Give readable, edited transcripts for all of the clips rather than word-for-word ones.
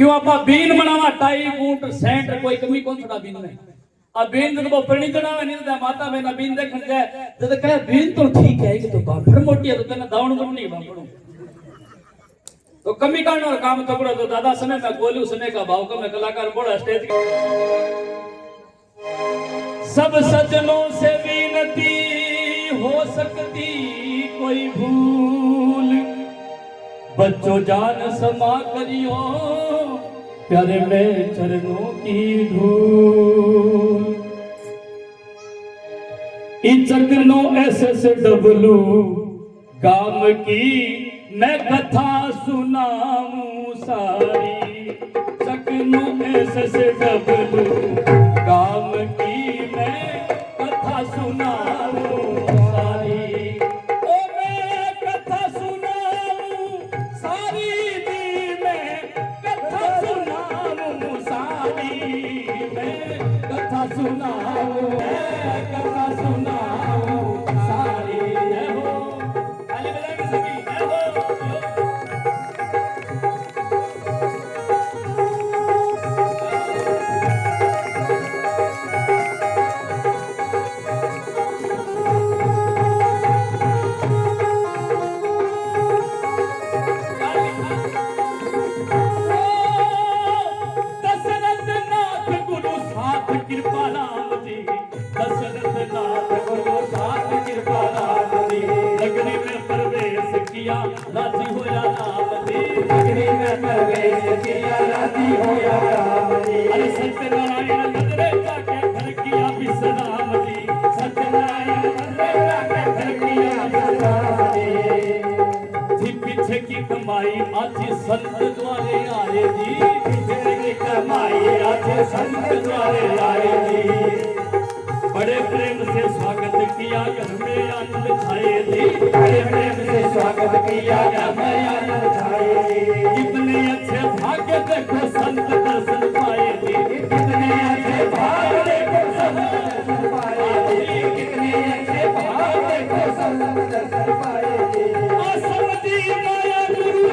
क्यों आपा बीन बनावा टाई बूट सेंट कोई कमी कौन छोड़ा बीन में अब बीन जब वो परणी जनावे नहीं तो माता बहना बीन देखन जाए तो कहे बीन तो ठीक है कि तो बाफड़ मोटी है तो तेना दावण बननी बाफड़ो तो कमी कांड और काम तगड़ो तो दादा समय में बोलू समय का भाव का मैं कलाकार बोला स्टेज सब सजनों से विनती हो सकती कोई भूल बच्चों जान समा करियो प्यारे में चरणों की धूल चकनो SSW गाम की मैं कथा सुनाऊं सारी चकनो SSW गाम की मैं कथा सुनाऊं सारी ओ मैं कथा सुनाऊं सारी दी मैं कथा सुनाऊं सारी मैं कथा सुनाऊं कथा सुनाऊं सारी जय हो ताली बजाएंगे सभी जय हो राजी होया राम जी नगरी में प्रवेश किया राजी होया राम जी अरे सत्यनारायण नजरे जाके घर किया विश्राम जी सत्यनारायण नजरे जाके घर किया विश्राम जी पीछे की कमाई आज संत द्वारे आए जी पीछे की कमाई आज संत द्वारे आए जी बड़े प्रेम से स्वागत किया घर में आनंद छाए जी बड़े प्रेम से स्वागत किया घर में आनंद छाए जी कितने अच्छे भाग्य देखो संत दर्शन पाए जी कितने अच्छे भाग्य देखो संत दर्शन पाए जी कितने अच्छे भाग्य देखो संत दर्शन पाए जी समझी माया गुरु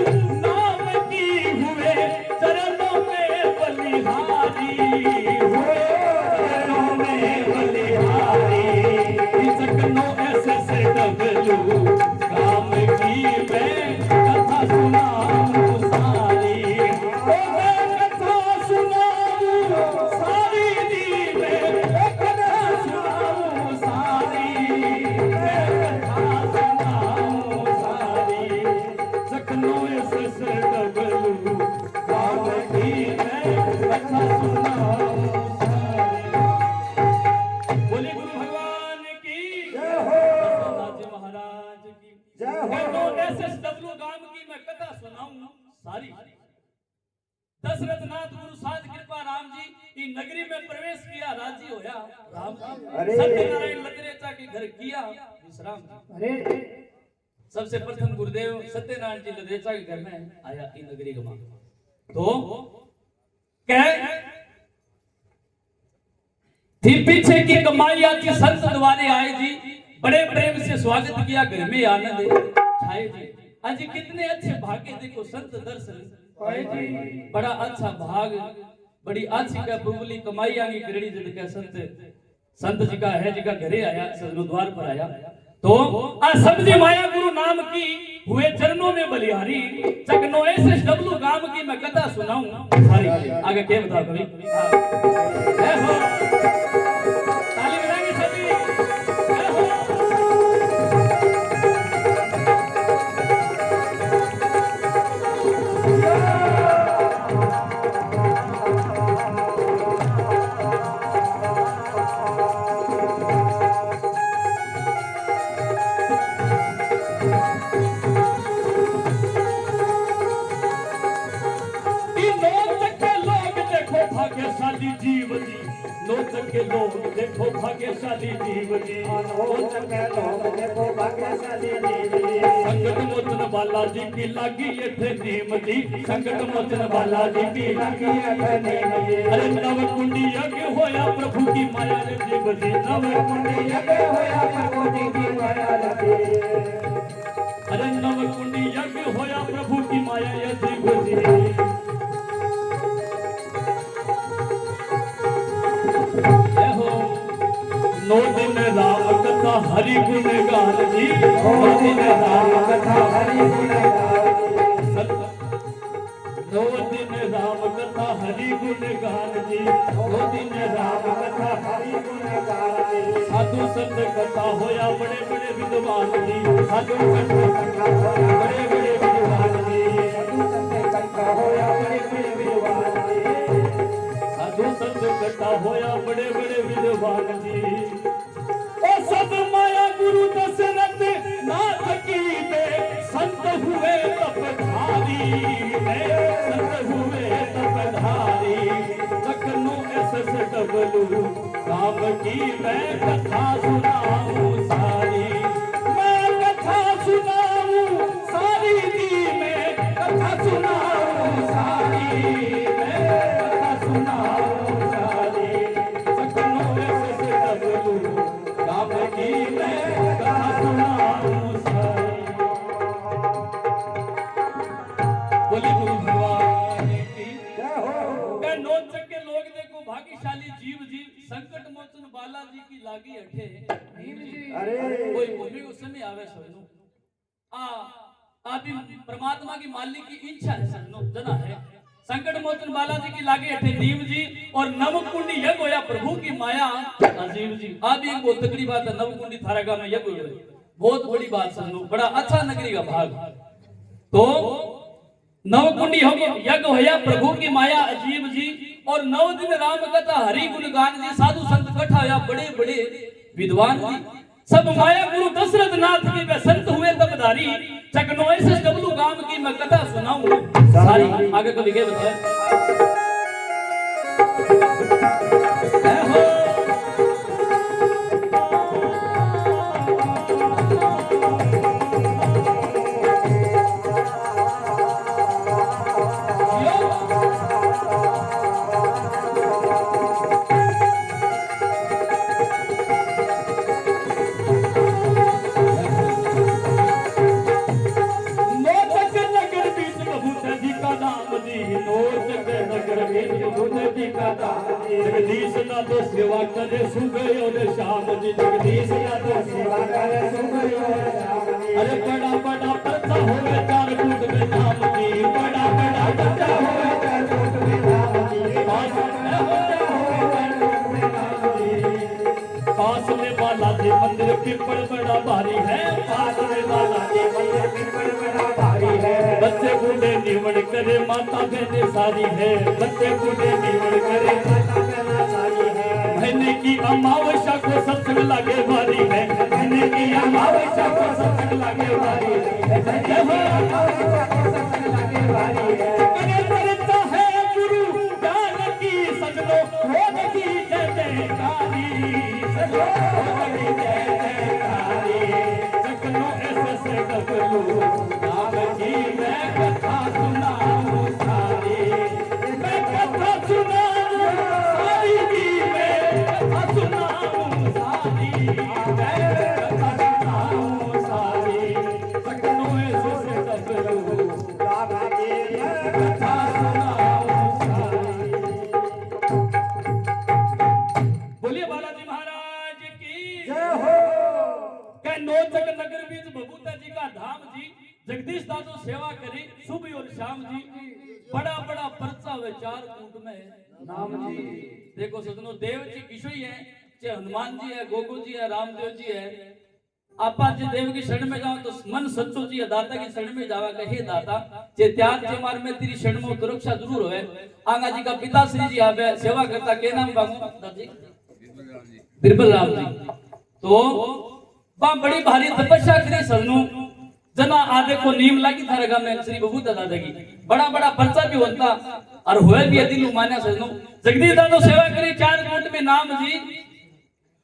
नाम की हुए चरणों में बलिहारी हुए चरणों में बलिहारी चकनो SSW काम की मैं कथा सुनाऊं सारी मैं कथा सुनाऊं सारी दी मैं कथा सुनाऊं सारी मैं कथा सुनाऊं सारी चकनो SSW काम की मैं कथा सुनाऊं बोले गुरु भगवान की जय हो राजे महाराज की जय हो SSW गांव की मैं कथा सुनाऊं सारी दशरथ नाथ गुरु साध कृपा राम जी ई नगरी में प्रवेश किया राजी होया राम जी सत्यनारायण लदरेचा के घर किया विश्राम जी अरे सबसे प्रथम गुरुदेव सत्यनारायण जी लदरेचा के घर में आया ई नगरी का तो कह थी पीछे की कमाई आज संत द्वारे आए जी बड़े प्रेम से स्वागत किया घर में आनंद छाए जी आज कितने अच्छे भाग्य देखो संत दर्शन पाए जी बड़ा अच्छा भाग बड़ी अच्छी का बुबली कमाई आगी गिरड़ी जब का संत जी का है जी का घरे आया सदरुद्वार पर आया तो आ समझी माया गुरु नाम की हुए चरणों में बलिहारी चकनो SSW गांव की मैं कथा सुनाऊं सारी आगे क्या बता कभी जय हो ताली बजाएंगे सभी जय हो भाग्यशाली जीव जी नोचक के लोग देखो भाग्यशाली जीव जी नोचक के लोग देखो भाग्यशाली जीव जी संकट मोचन बाला जी की लागी ये थे नीम जी संकट मोचन बाला जी की लागी ये थे नीम जी अरे नव कुंडी यज्ञ होया प्रभु की माया रे जीव जी नव कुंडी यज्ञ होया प्रभु जी की माया रे अरे नव कुंडी यज्ञ होया प्रभु की माया ये जीव जी हरि गुण गान जी, 9 दिन राम कथा हरि गुण गान जी, 9 दिन राम कथा हरि गुण गान जी, 9 दिन राम कथा हरि गुण गान जी। साधु संत कथा होया बड़े बड़े विद्वान जी, साधु संत कथा होया बड़े बड़े विद्वान जी, साधु संत कथा होया बड़े बड़े विद्वान जी, साधु संत कथा होया बड़े बड़े विद्वान जी। ओ सब माया गुरु दशरथ नाथ की दे, संत हुए तपधारी, संत हुए तपधारी, लखनऊ SSW राम की मैं कथा सुनाऊं सारी, मैं कथा सुनाऊं सारी दी, मैं कथा सुनाऊं सारी, मैं कथा सुनाऊं सारी, लखनऊ SSW राम की मैं कथा सुनाऊं सारी। बोली गुरु भगवान की जय हो। मैं नौचक के लोग देखो भाग्यशाली जीव जी, संकट मोचन बालाजी की लागी अठे नीम जी। अरे कोई भूमि उस समय आवे सोनो आदि परमात्मा की मालिक की इच्छा है सन्नो जना है। संकट मोचन बालाजी की लागे अठे नीम जी, और नवकुंडी यज्ञ होया प्रभु की माया अजीब जी। आप एक बहुत तगड़ी बात है, नवकुंडी थारा गांव में यज्ञ हुआ, बहुत बड़ी बात सन्नो, बड़ा अच्छा नगरी का भाग। तो नवकुंडी यज्ञ होया प्रभु की माया अजीब जी, और 9 दिन राम कथा हरि गुण गान जी, साधु संत कथा होया बड़े बड़े विद्वान जी। सब माया गुरु दशरथ नाथ की वे संत हुए तपधारी, चकनो SSW गांव की मैं कथा सुनाऊं सारी। आगे को लिखे बताए जगदीश ना तो सेवा करे सुबह और शाम जी, जगदीश ना तो सेवा करे सुबह और शाम जी। अरे बड़ा बड़ा पर्चा होवे 4 फुट में नाम जी, बड़ा बड़ा पर्चा होवे 4 फुट में नाम जी, पास में बालाजी मंदिर पिंपल बड़ा भारी है, पास में बालाजी मंदिर पिंपल बड़ा भारी है। बच्चे बूढ़े निवड़ करे माता बहने सारी है, बच्चे बूढ़े निवड़ करे माता बहना सारी है। महीने की अमावस्या को सत्संग लागे भारी है, महीने की अमावस्या को सत्संग लागे भारी है, महीने की अमावस्या को सत्संग लागे भारी है। अरे करता है गुरु ज्ञान की सजनो रोज की जय जयकारी, सजनो रोज की जय जयकारी, सजनो SSW राम की मैं कथा सुनाऊं सारी, मैं कथा सुनाऊं सारी दी, मैं कथा सुनाऊं सारी, मैं कथा सुनाऊं सारी, सजनो SSW राम की मैं कथा सुनाऊं सारी। बोलिए बालाजी महाराज की जय हो। कह नौचक नगर बीच बबूता जी का धाम जी, जगदीश दादो सेवा करी सुबह और शाम जी, बड़ा बड़ा पर्चा वे 4 कूट में नाम जी। देखो सजनो देव जी किशो ही है, चाहे हनुमान जी है, गोगो जी है, रामदेव जी है। आपा जे देव की शरण में जाओ तो मन सच्चो जी है, दाता की शरण में जावा कहे दाता जे त्याग जे मार में तेरी शरण में सुरक्षा जरूर होए। आंगा जी का पिता श्री जी आवे सेवा करता के नाम बाबू दादी बिरबल राम जी। तो बा बड़ी भारी तपस्या करी सजनो, जना आधे को नीम लागी थारे गांव में श्री बबूता दादा की, बड़ा बड़ा पर्चा भी होता और होए भी दिल मान्या सजनो। जगदीश दादो सेवा करी 4 कूट में नाम जी,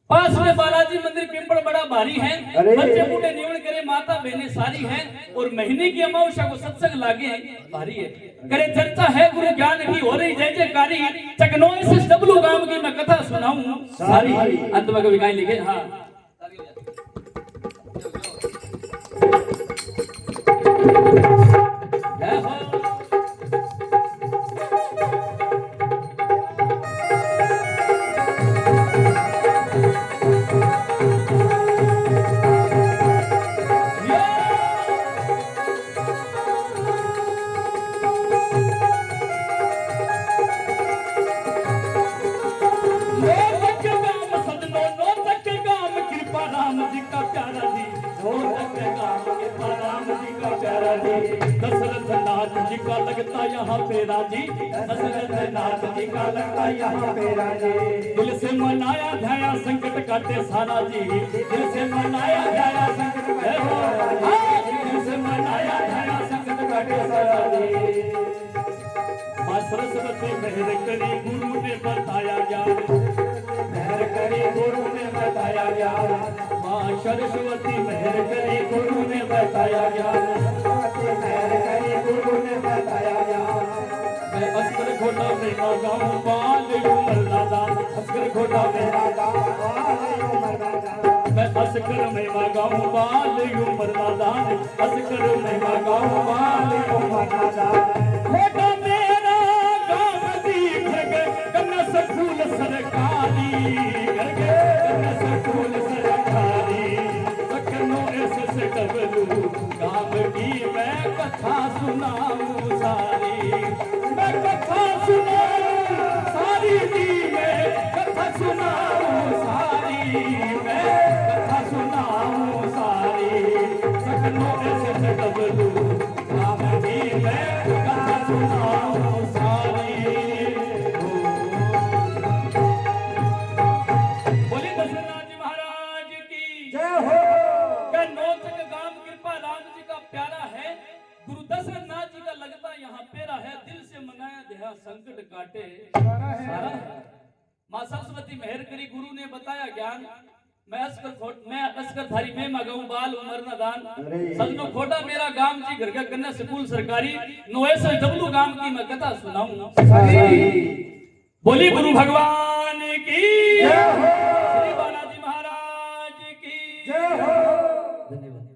पास में बालाजी मंदिर पिंपल बड़ा भारी है, बच्चे बूढ़े निवण करे माता बहने सारी है, और महीने की अमावस्या को सत्संग लागे भारी है। करे चर्चा है गुरु ज्ञान की हो रही जय जयकारी, चकनो SSW गांव की मैं कथा सुनाऊं सारी। अंत में कवि कहीं लिखे हाँ तेरा जी, दशरथ नाथ जी का लंका यहाँ पे राजे। दिल से मनाया ध्याया संकट काटे सारा जी, दिल से मनाया ध्याया संकट काटे, दिल से मनाया ध्याया संकट काटे सारा जी। माँ सरस्वती मेहर करी गुरु ने बताया ज्ञान, मेहर करी गुरु ने बताया ज्ञान। माँ सरस्वती मेहर करी गुरु ने बताया ज्ञान, मेहर करी गुरु ने बताया ज्ञान। मैं अस्कर खोटा मेरा गाँव बाल उमर नादान, अस्कर खोटा मेरा गाँव बाल उमर नादान। मैं अस्कर मेरा गाँव बाल उमर नादान, अस्कर मेरा गाँव बाल उमर नादान। खोटा मेरा गाँव दीप गए कन्या फूल सरकारी, कन्या फूल सरकारी। सखनो ऐसे डबलू गाँव की मैं कथा सुनाऊं सारी, मैं कथा सुनाऊं सारी जी, मैं कथा सुनाऊं सारी, मैं कथा सुनाऊं सारी। सखनो ऐसे डबलू गाँव की मैं कथा सुनाऊं सारी। बोली दशरथ जी महाराज की जय हो। नौचक गाम कृपा राम जी का प्यारा है, गुरु दशरथ नाथ जी का लगता यहाँ पेरा है। दिल से मनाया ध्याया संकट काटे सारा है। माँ सरस्वती मेहर करी गुरु ने बताया ज्ञान, मैं अस्कर थारी में मगाऊं बाल उमर नादान। सजनो खोटा मेरा गाम जी घर का कन्या स्कूल सरकारी, नोए से डबलू गाम की मैं कथा सुनाऊं। बोली गुरु भगवान की जय हो। श्री बालाजी महाराज की जय हो। धन्यवाद।